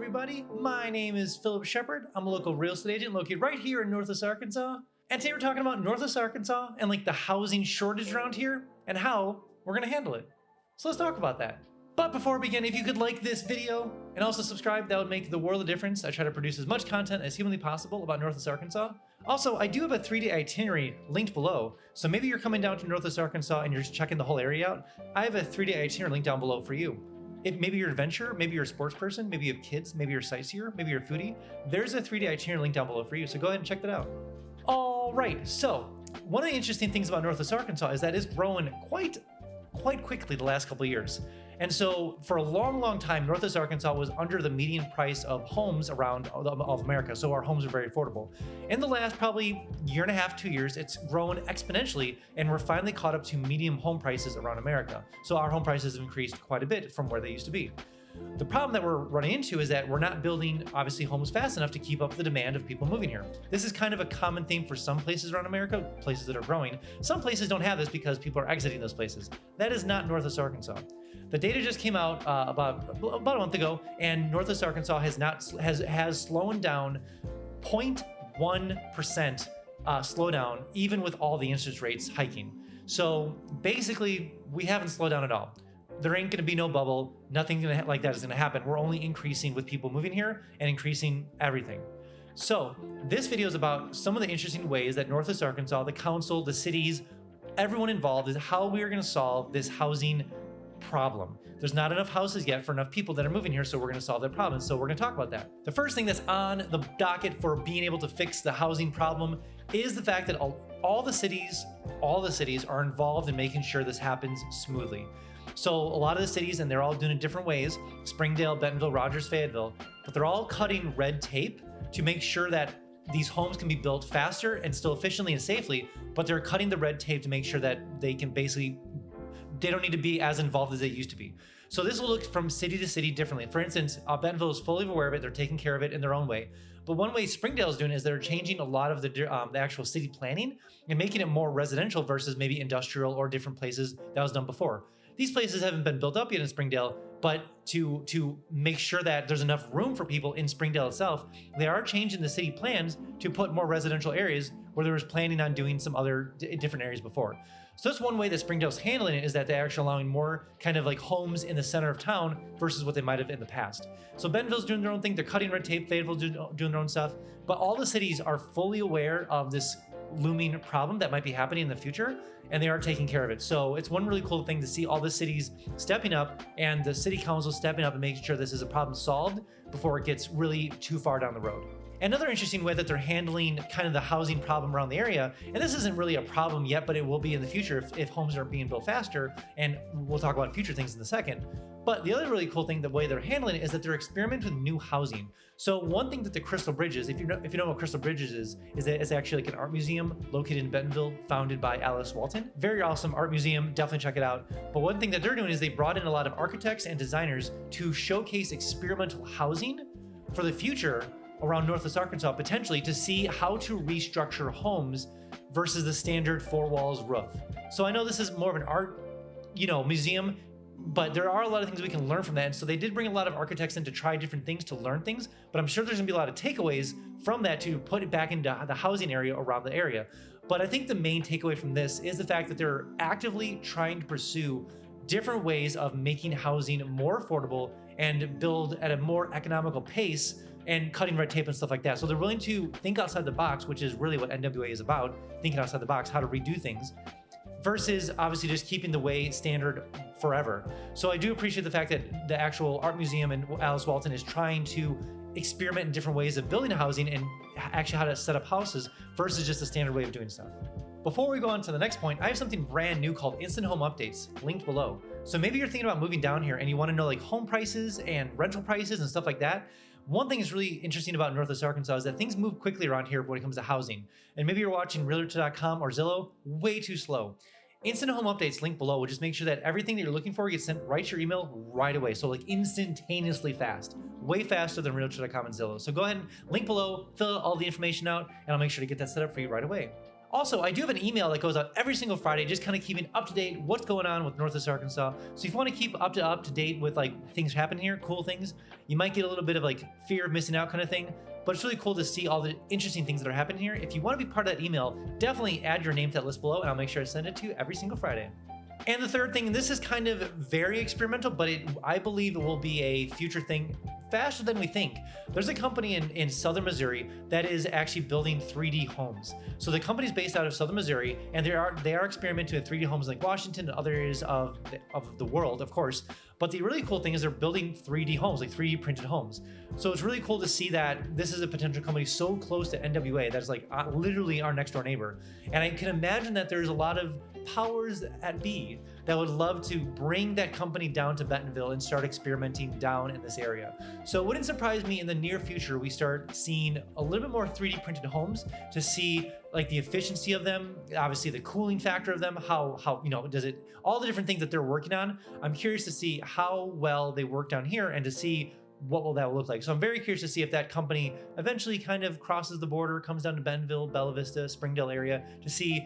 everybody. My name is Phillip Shepard. I'm a local real estate agent located right here in Northwest Arkansas. And today we're talking about Northwest Arkansas and like the housing shortage around here and how we're gonna handle it. So let's talk about that. But before we begin, if you could like this video and also subscribe, that would make the world of difference. I try to produce as much content as humanly possible about Northwest Arkansas. Also, I do have a 3-day itinerary linked below. So maybe you're coming down to Northwest Arkansas and you're just checking the whole area out. I have a 3-day itinerary linked down below for you. If maybe you're an adventurer, maybe you're a sports person, maybe you have kids, maybe you're a sightseer, maybe you're a foodie, there's a 3-day itinerary link down below for you. So go ahead and check that out. All right, so one of the interesting things about Northwest Arkansas is that it's growing quite quickly the last couple of years. And so for a long time, Northwest Arkansas was under the median price of homes around of America. So our homes are very affordable. In the last probably year and a half, 2 years, it's grown exponentially and we're finally caught up to medium home prices around America. So our home prices have increased quite a bit from where they used to be. The problem that we're running into is that we're not building, obviously, homes fast enough to keep up the demand of people moving here. This is kind of a common theme for some places around America, places that are growing. Some places don't have this because people are exiting those places. That is not Northwest Arkansas. The data just came out about a month ago, and Northwest Arkansas has slowed down 0.1% slowdown, even with all the interest rates hiking. So basically, we haven't slowed down at all. There ain't gonna be no bubble. Nothing like that is gonna happen. We're only increasing with people moving here and increasing everything. So this video is about some of the interesting ways that Northwest Arkansas, the council, the cities, everyone involved is how we are gonna solve this housing problem. There's not enough houses yet for enough people that are moving here, so we're gonna solve that problem. So we're gonna talk about that. The first thing that's on the docket for being able to fix the housing problem is the fact that all the cities are involved in making sure this happens smoothly. So a lot of the cities, and they're all doing it different ways, Springdale, Bentonville, Rogers, Fayetteville, but they're all cutting red tape to make sure that these homes can be built faster and still efficiently and safely, but they're cutting the red tape to make sure that they can basically, they don't need to be as involved as they used to be. So this will look from city to city differently. For instance, Bentonville is fully aware of it. They're taking care of it in their own way. But one way Springdale is doing is they're changing a lot of the actual city planning and making it more residential versus maybe industrial or different places that was done before. These places haven't been built up yet in Springdale, but to make sure that there's enough room for people in Springdale itself, they are changing the city plans to put more residential areas where there was planning on doing some other different areas before. So that's one way that Springdale's handling it, is that they're actually allowing more kind of like homes in the center of town versus what they might have in the past. So Bentonville's doing their own thing. They're cutting red tape. Fayetteville's doing their own stuff. But all the cities are fully aware of this looming problem that might be happening in the future, and they are taking care of it. So it's one really cool thing to see all the cities stepping up and the city council stepping up and making sure this is a problem solved before it gets really too far down the road. Another interesting way that they're handling kind of the housing problem around the area, and this isn't really a problem yet, but it will be in the future if homes are being built faster, and we'll talk about future things in a second. But the other really cool thing, the way they're handling it, is that they're experimenting with new housing. So one thing that the Crystal Bridges, if you know what Crystal Bridges is that it's actually like an art museum located in Bentonville, founded by Alice Walton. Very awesome art museum, definitely check it out. But one thing that they're doing is they brought in a lot of architects and designers to showcase experimental housing for the future around Northwest Arkansas, potentially to see how to restructure homes versus the standard 4 walls roof. So I know this is more of an art, museum, but there are a lot of things we can learn from that. And so they did bring a lot of architects in to try different things, to learn things, but I'm sure there's gonna be a lot of takeaways from that to put it back into the housing area around the area. But I think the main takeaway from this is the fact that they're actively trying to pursue different ways of making housing more affordable and build at a more economical pace and cutting red tape and stuff like that. So they're willing to think outside the box, which is really what NWA is about, thinking outside the box, how to redo things, versus obviously just keeping the way standard forever. So I do appreciate the fact that the actual art museum and Alice Walton is trying to experiment in different ways of building housing and actually how to set up houses versus just a standard way of doing stuff. Before we go on to the next point, I have something brand new called Instant Home Updates, linked below. So maybe you're thinking about moving down here and you want to know like home prices and rental prices and stuff like that. One thing that's really interesting about Northwest Arkansas is that things move quickly around here when it comes to housing. And maybe you're watching Realtor.com or Zillow, way too slow. Instant Home Updates linked below will just make sure that everything that you're looking for gets sent right to your email right away. So like instantaneously fast, way faster than Realtor.com and Zillow. So go ahead and link below, fill all the information out, and I'll make sure to get that set up for you right away. Also, I do have an email that goes out every single Friday, just kind of keeping up to date what's going on with Northwest Arkansas. So if you want to keep up to date with like things happening here, cool things, you might get a little bit of like fear of missing out kind of thing. But it's really cool to see all the interesting things that are happening here. If you want to be part of that email, definitely add your name to that list below, and I'll make sure I send it to you every single Friday. And the third thing, and this is kind of very experimental, but I believe it will be a future thing faster than we think. There's a company in southern Missouri that is actually building 3D homes. So the company's based out of southern Missouri, and they are experimenting with 3D homes like Washington and other areas of the world, of course. But the really cool thing is they're building 3D homes, like 3D printed homes. So it's really cool to see that this is a potential company so close to NWA that's like literally our next door neighbor. And I can imagine that there's a lot of powers at be that would love to bring that company down to Bentonville and start experimenting down in this area. So it wouldn't surprise me in the near future we start seeing a little bit more 3D printed homes to see like the efficiency of them, obviously the cooling factor of them, how does it, all the different things that they're working on. I'm curious to see how well they work down here and to see what will that look like. So I'm very curious to see if that company eventually kind of crosses the border, comes down to Bentonville, Bella Vista, Springdale area to see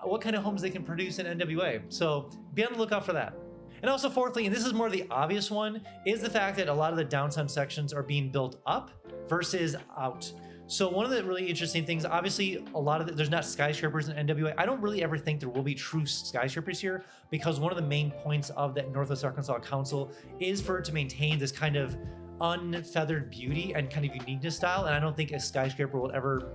what kind of homes they can produce in NWA. So be on the lookout for that. And also fourthly, and this is more the obvious one, is the fact that a lot of the downtown sections are being built up versus out. So one of the really interesting things, obviously a lot of there's not skyscrapers in NWA. I don't really ever think there will be true skyscrapers here because one of the main points of that Northwest Arkansas Council is for it to maintain this kind of unfeathered beauty and kind of uniqueness style. And I don't think a skyscraper will ever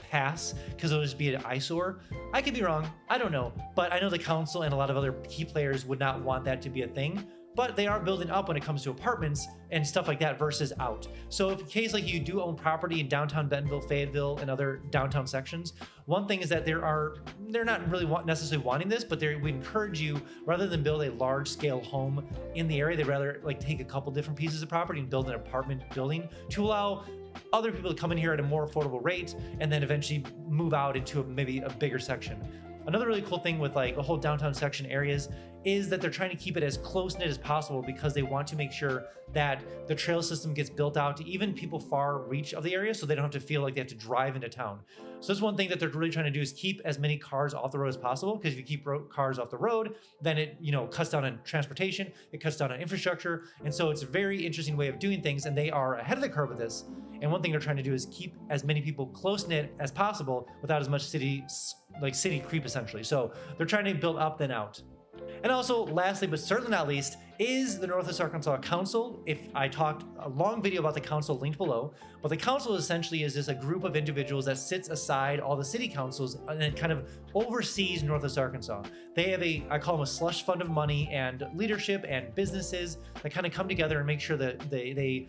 pass because it'll just be an eyesore. I could be wrong, I don't know, but I know the council and a lot of other key players would not want that to be a thing, but they are building up when it comes to apartments and stuff like that versus out. So if in case like you do own property in downtown Bentonville, Fayetteville, and other downtown sections, one thing is that they're not really necessarily wanting this, but we encourage you, rather than build a large scale home in the area, they'd rather like take a couple different pieces of property and build an apartment building to allow other people to come in here at a more affordable rate and then eventually move out into maybe a bigger section. Another really cool thing with like the whole downtown section areas is that they're trying to keep it as close-knit as possible because they want to make sure that the trail system gets built out to even people far reach of the area so they don't have to feel like they have to drive into town. So that's one thing that they're really trying to do is keep as many cars off the road as possible, because if you keep cars off the road, then it cuts down on transportation, it cuts down on infrastructure, and so it's a very interesting way of doing things, and they are ahead of the curve with this. And one thing they're trying to do is keep as many people close-knit as possible without as much city creep essentially. So they're trying to build up then out. And also, lastly, but certainly not least, is the Northwest Arkansas Council. If I talked a long video about the council linked below, but the council essentially is just a group of individuals that sits aside all the city councils and then kind of oversees Northwest Arkansas. They have I call them a slush fund of money and leadership and businesses that kind of come together and make sure that they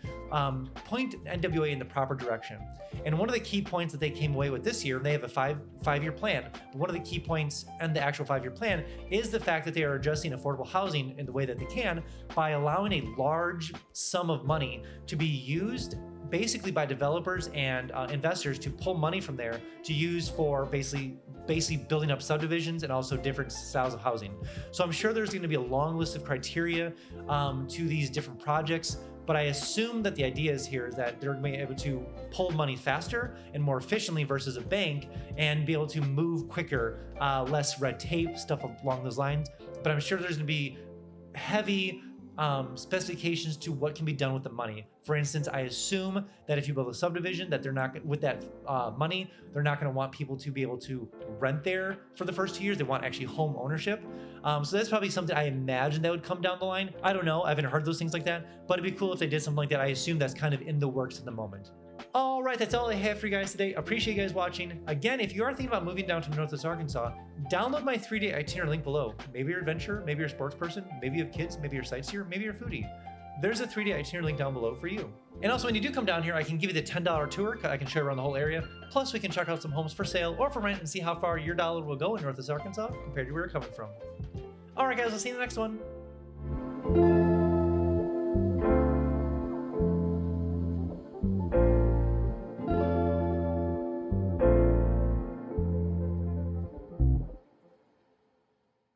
point NWA in the proper direction. And one of the key points that they came away with this year, they have a five-year plan. But one of the key points and the actual 5-year plan is the fact that they are adjusting affordable housing in the way that they can by allowing a large sum of money to be used basically by developers and investors to pull money from there to use for basically building up subdivisions and also different styles of housing. So I'm sure there's going to be a long list of criteria to these different projects, but I assume that the idea is here is that they're going to be able to pull money faster and more efficiently versus a bank and be able to move quicker, less red tape, stuff along those lines. But I'm sure there's going to be heavy specifications to what can be done with the money. For instance, I assume that if you build a subdivision, that they're not with that money, they're not going to want people to be able to rent there for the first 2 years. They want actually home ownership. So that's probably something I imagine that would come down the line. I don't know. I haven't heard those things like that, but it'd be cool if they did something like that. I assume that's kind of in the works at the moment. All right, that's all I have for you guys today. Appreciate you guys watching. Again, if you are thinking about moving down to Northwest Arkansas, download my 3-day itinerary link below. Maybe you're an adventurer, maybe you're a sports person, maybe you have kids, maybe you're a sightseer, maybe you're a foodie. There's a 3-day itinerary link down below for you. And also, when you do come down here, I can give you the $10 tour. I can show you around the whole area. Plus, we can check out some homes for sale or for rent and see how far your dollar will go in Northwest Arkansas compared to where you're coming from. All right, guys, I'll see you in the next one.